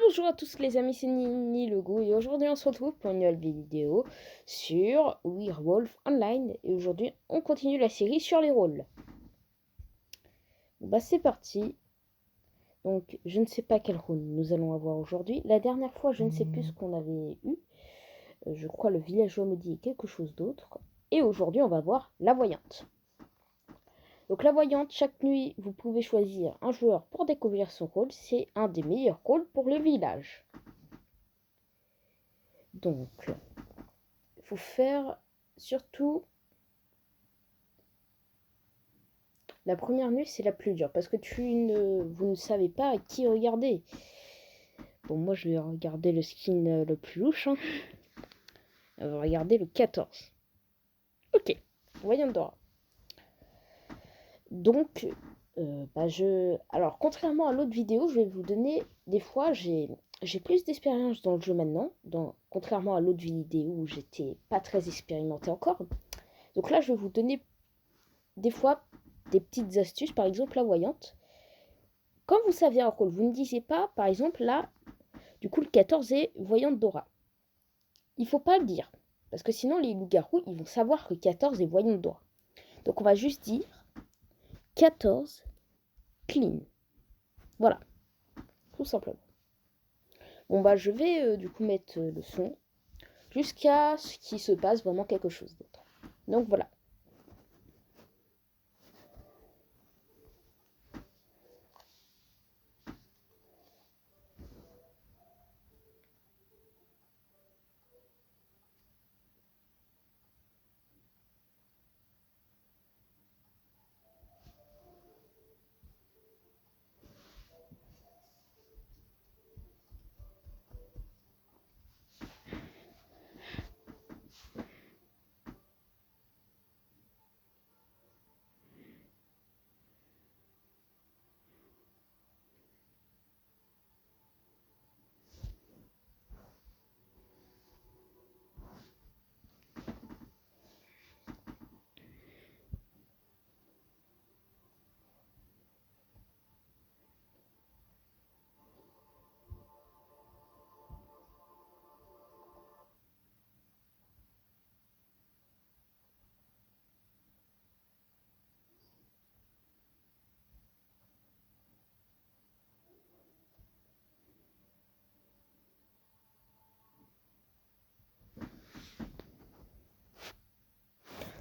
Bonjour à tous les amis, c'est Nini Logo et aujourd'hui on se retrouve pour une nouvelle vidéo sur Werewolf Online et aujourd'hui on continue la série sur les rôles. Bah c'est parti. Donc je ne sais pas quel rôle nous allons avoir aujourd'hui. La dernière fois je ne sais plus ce qu'on avait eu. Je crois le villageois maudit et quelque chose d'autre. Et aujourd'hui on va voir la voyante. Donc la voyante, chaque nuit vous pouvez choisir un joueur pour découvrir son rôle. C'est un des meilleurs rôles pour le village. Donc il faut faire surtout la première nuit, c'est la plus dure parce que vous ne savez pas à qui regarder. Bon, moi je vais regarder le skin le plus louche. On va regarder le 14. Ok, voyons Dora. Donc, alors contrairement à l'autre vidéo, je vais vous donner des fois j'ai plus d'expérience dans le jeu maintenant, contrairement à l'autre vidéo où j'étais pas très expérimenté encore. Donc là, je vais vous donner des fois des petites astuces, par exemple la voyante. Quand vous savez un rôle, vous ne disiez pas, par exemple là, du coup le 14 est voyante Dora. Il faut pas le dire, parce que sinon les loups-garous, ils vont savoir que 14 est voyante Dora. Donc on va juste dire 14 clean. Voilà, tout simplement. Bon bah je vais du coup mettre le son jusqu'à ce qu'il se passe vraiment quelque chose d'autre. Donc voilà.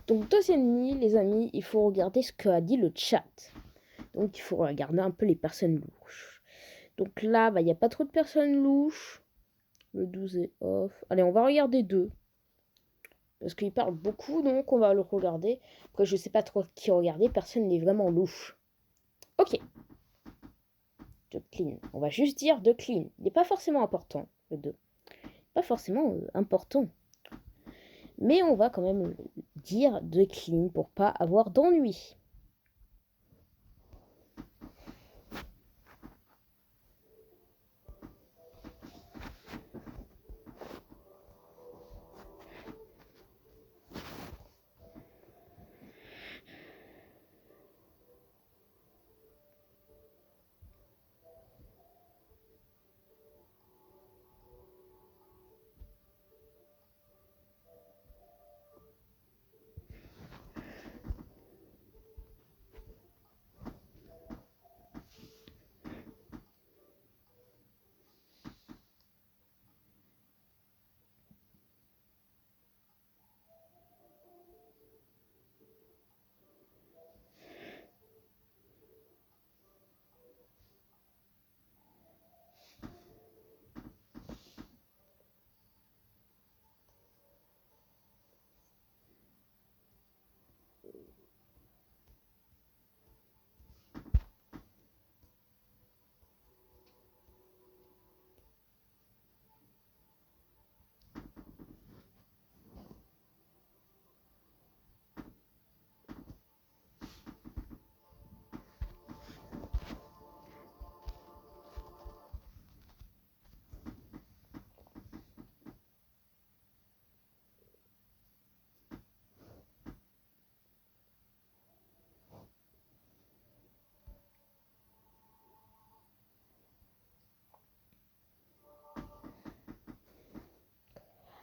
Donc deuxième nuit, les amis, il faut regarder ce qu'a dit le chat. Donc il faut regarder un peu les personnes louches. Donc là, il n'y a pas trop de personnes louches. Le 12 est off. Allez, on va regarder deux. Parce qu'il parle beaucoup, donc on va le regarder. Après, je sais pas trop qui regarder. Personne n'est vraiment louche. Ok. De clean. On va juste dire de clean. Il n'est pas forcément important, le 2. Pas forcément important. Mais on va quand même dire de clean pour pas avoir d'ennui.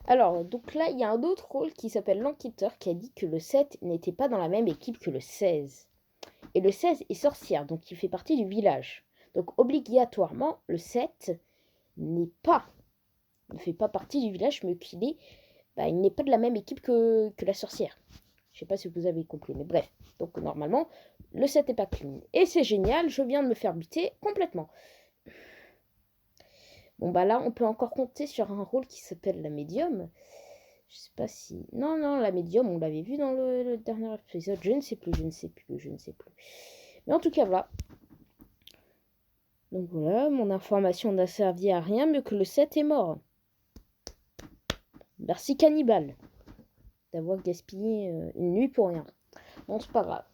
Alors, donc là, il y a un autre rôle qui s'appelle l'enquêteur qui a dit que le 7 n'était pas dans la même équipe que le 16. Et le 16 est sorcière, donc il fait partie du village. Donc obligatoirement, le 7 ne fait pas partie du village, mais il n'est pas de la même équipe que la sorcière. Je sais pas si vous avez compris, mais bref. Donc normalement, le 7 n'est pas clean. Et c'est génial, je viens de me faire buter complètement. Bon bah là, on peut encore compter sur un rôle qui s'appelle la médium. Je sais pas si... Non, la médium, on l'avait vu dans le dernier épisode. Je ne sais plus. Mais en tout cas, voilà. Donc voilà, mon information n'a servi à rien, mais que le 7 est mort. Merci Cannibal d'avoir gaspillé une nuit pour rien. Bon, c'est pas grave.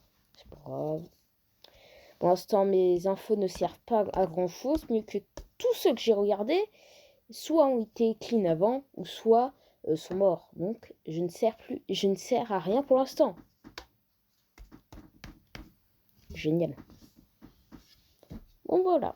Pour l'instant, mes infos ne servent pas à grand chose, mieux que tous ceux que j'ai regardés, soit ont été clean avant, ou soit sont morts. Donc, je ne sers à rien pour l'instant. Génial. Bon, voilà.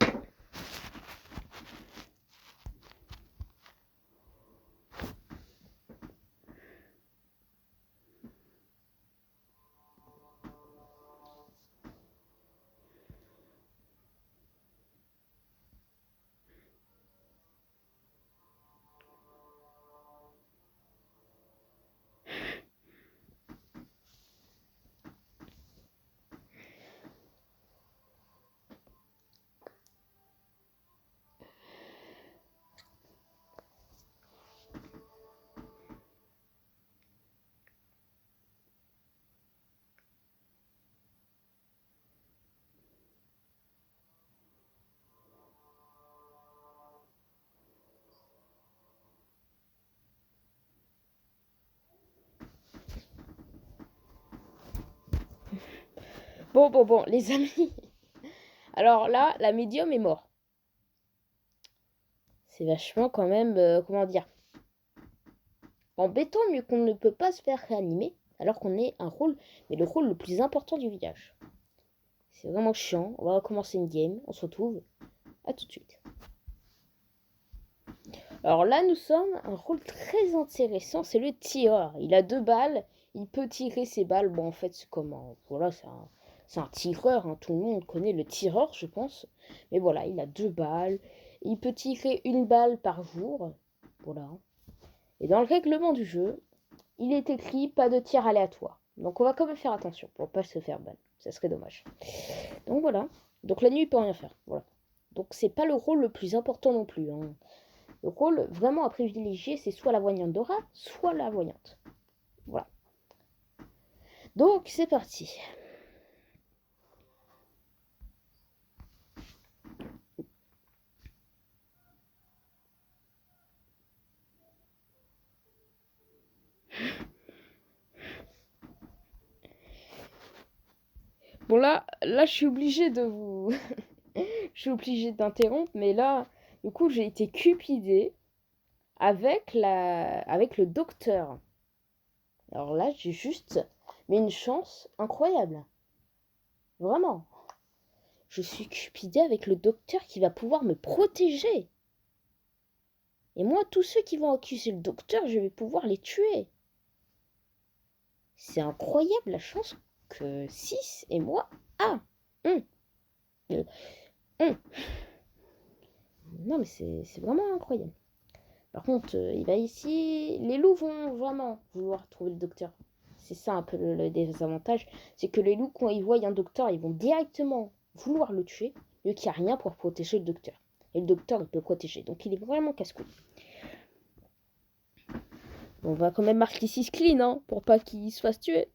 Bon, les amis. Alors là, la médium est morte. C'est vachement quand même, comment dire, embêtant, mieux qu'on ne peut pas se faire réanimer, alors qu'on est mais le rôle le plus important du village. C'est vraiment chiant. On va recommencer une game. On se retrouve. À tout de suite. Alors là, nous sommes un rôle très intéressant. C'est le tireur. Il a 2 balles. Il peut tirer ses balles. Bon, en fait, c'est comment... Voilà, c'est un tireur. Hein. Tout le monde connaît le tireur, je pense. Mais voilà, il a 2 balles. Il peut tirer 1 balle par jour. Voilà. Et dans le règlement du jeu, il est écrit pas de tir aléatoire. Donc on va quand même faire attention pour pas se faire ban. Ça serait dommage. Donc voilà. Donc la nuit, il peut rien faire. Voilà. Donc c'est pas le rôle le plus important non plus. Hein. Le rôle vraiment à privilégier, c'est soit la voyante Dora, soit la voyante. Voilà. Donc c'est parti. Bon là je suis obligée de vous... je suis obligée d'interrompre, mais là, du coup, j'ai été cupidée avec le docteur. Alors là, j'ai juste... Mais une chance incroyable. Vraiment. Je suis cupidée avec le docteur qui va pouvoir me protéger. Et moi, tous ceux qui vont accuser le docteur, je vais pouvoir les tuer. C'est incroyable la chance que 6 et moi... Ah hum, Non mais c'est vraiment incroyable. Par contre, il va ici... Les loups vont vraiment vouloir trouver le docteur. C'est ça un peu le désavantage. C'est que les loups, quand ils voient un docteur, ils vont directement vouloir le tuer, vu qu'il n'y a rien pour protéger le docteur. Et le docteur, il peut protéger. Donc il est vraiment casse-couille. On va quand même marquer 6 clean, hein, pour pas qu'il se fasse tuer.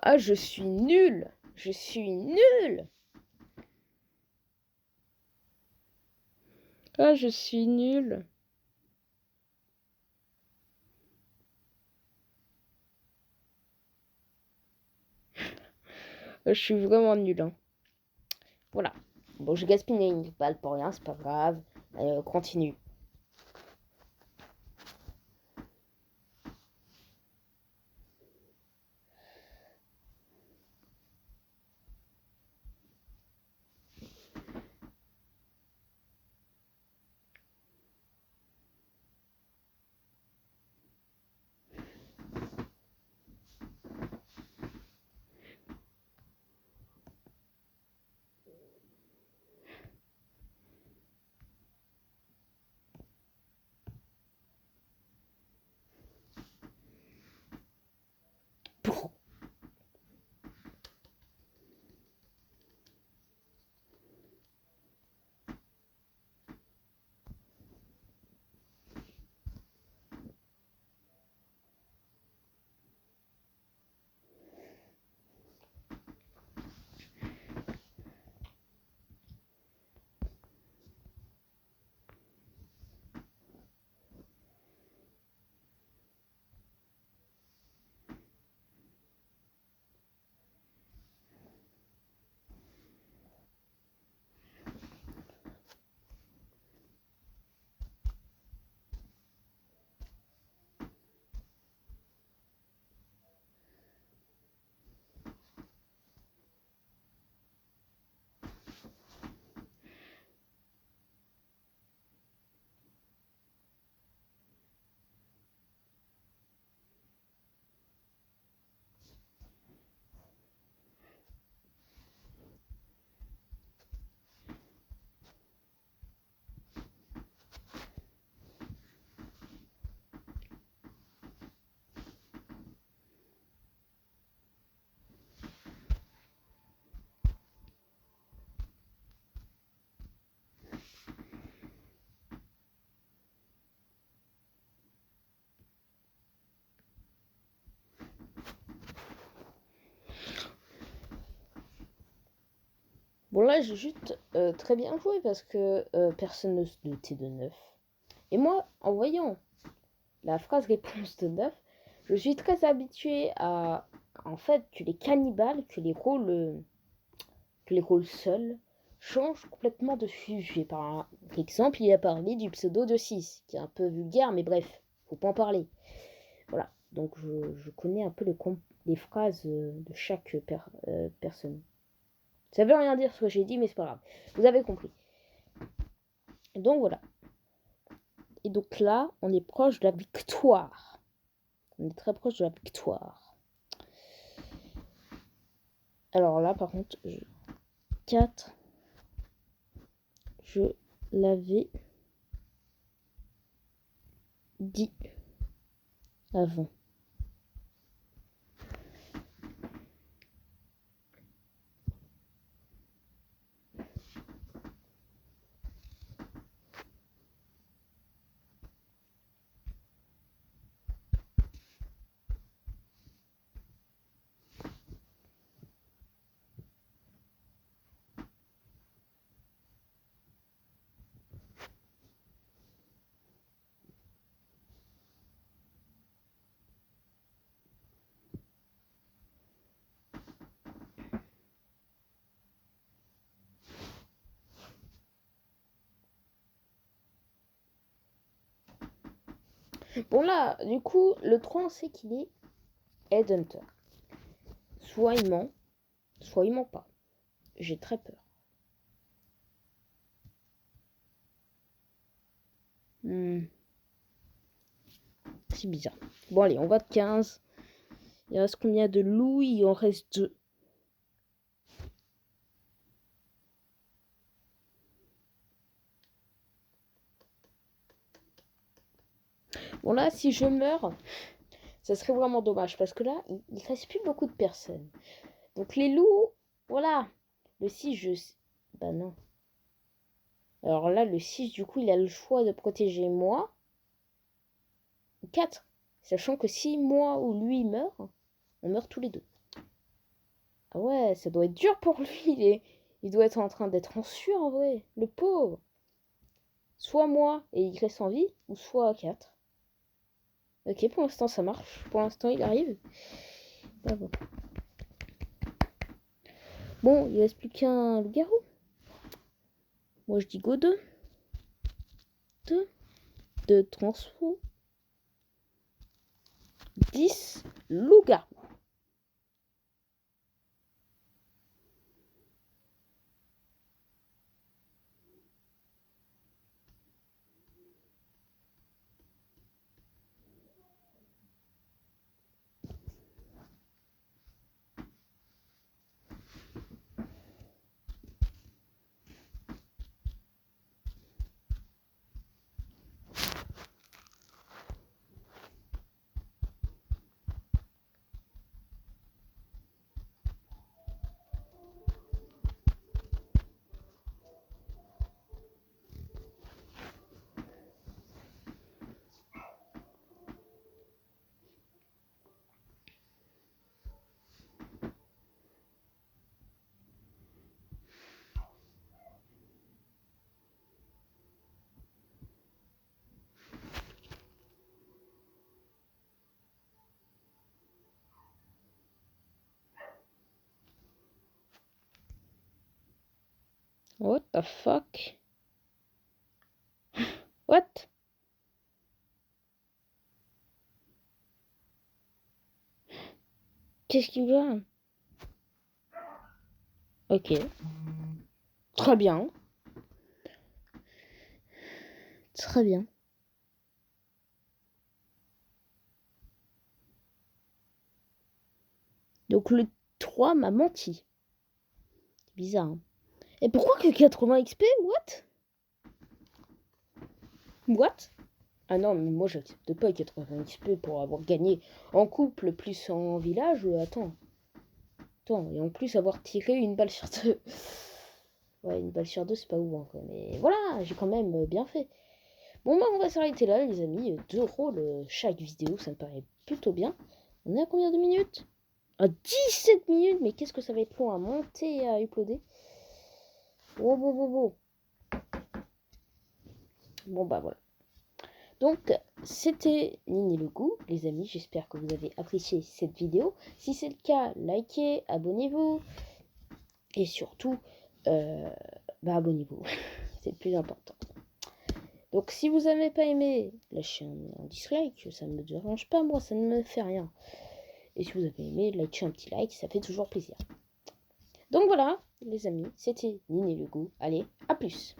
Ah, je suis nulle. Je suis nulle. Ah, je suis nulle. Je suis vraiment nulle. Hein. Voilà. Bon, je gaspille une balle pour rien, c'est pas grave. Allez, on continue. Bon là j'ai juste très bien joué parce que personne ne notait de 9. Et moi, en voyant la phrase réponse de 9, je suis très habituée à en fait que les cannibales, que les rôles seuls changent complètement de sujet. Par exemple, il a parlé du pseudo de 6, qui est un peu vulgaire, mais bref, faut pas en parler. Voilà, donc je connais un peu les phrases de chaque personne. Ça veut rien dire ce que j'ai dit, mais c'est pas grave. Vous avez compris. Donc voilà. Et donc là, on est proche de la victoire. On est très proche de la victoire. Alors là, par contre, 4, je l'avais dit avant. Bon là, du coup, le 3, on sait qu'il est Headhunter. Soit il ment, soit il ment pas. J'ai très peur. C'est bizarre. Bon allez, on va de 15. Il reste combien de loups? Il en reste 2. Bon là, si je meurs, ça serait vraiment dommage. Parce que là, il reste plus beaucoup de personnes. Donc les loups, voilà. Le 6, bah non. Alors là, le 6, du coup, il a le choix de protéger moi. 4. Sachant que si moi ou lui meurt, on meurt tous les deux. Ah ouais, ça doit être dur pour lui. Il doit être en train d'être en sueur en vrai. Le pauvre. Soit moi et il reste en vie, ou soit 4. Ok, pour l'instant ça marche. Pour l'instant il arrive. Bah bon. Bon, il reste plus qu'un loup-garou. Moi je dis go 2. 2 transfo. 10 loup-garou. What the fuck? What? Qu'est-ce qu'il veut? Ok. Très bien. Très bien. Donc le 3 m'a menti. C'est bizarre. Hein. Et pourquoi que 80 XP? What? Ah non, mais moi j'accepte pas 80 XP pour avoir gagné en couple plus en village. Attends, et en plus avoir tiré une balle sur 2. Ouais, une balle sur 2, c'est pas ouf, hein, quoi. Mais voilà, j'ai quand même bien fait. Bon, bah, on va s'arrêter là, les amis. 2 rôles chaque vidéo, ça me paraît plutôt bien. On est à combien de minutes? À 17 minutes, mais qu'est-ce que ça va être long à monter et à uploader. Oh, bon, bon, bon. Bon, bah voilà. Donc, c'était Nini le Goût, les amis. J'espère que vous avez apprécié cette vidéo. Si c'est le cas, likez, abonnez-vous. Et surtout, bah abonnez-vous. C'est le plus important. Donc, si vous n'avez pas aimé, lâchez un dislike. Ça ne me dérange pas, moi, ça ne me fait rien. Et si vous avez aimé, lâchez un petit like, ça fait toujours plaisir. Donc voilà, les amis, c'était Nini le Goût. Allez, à plus!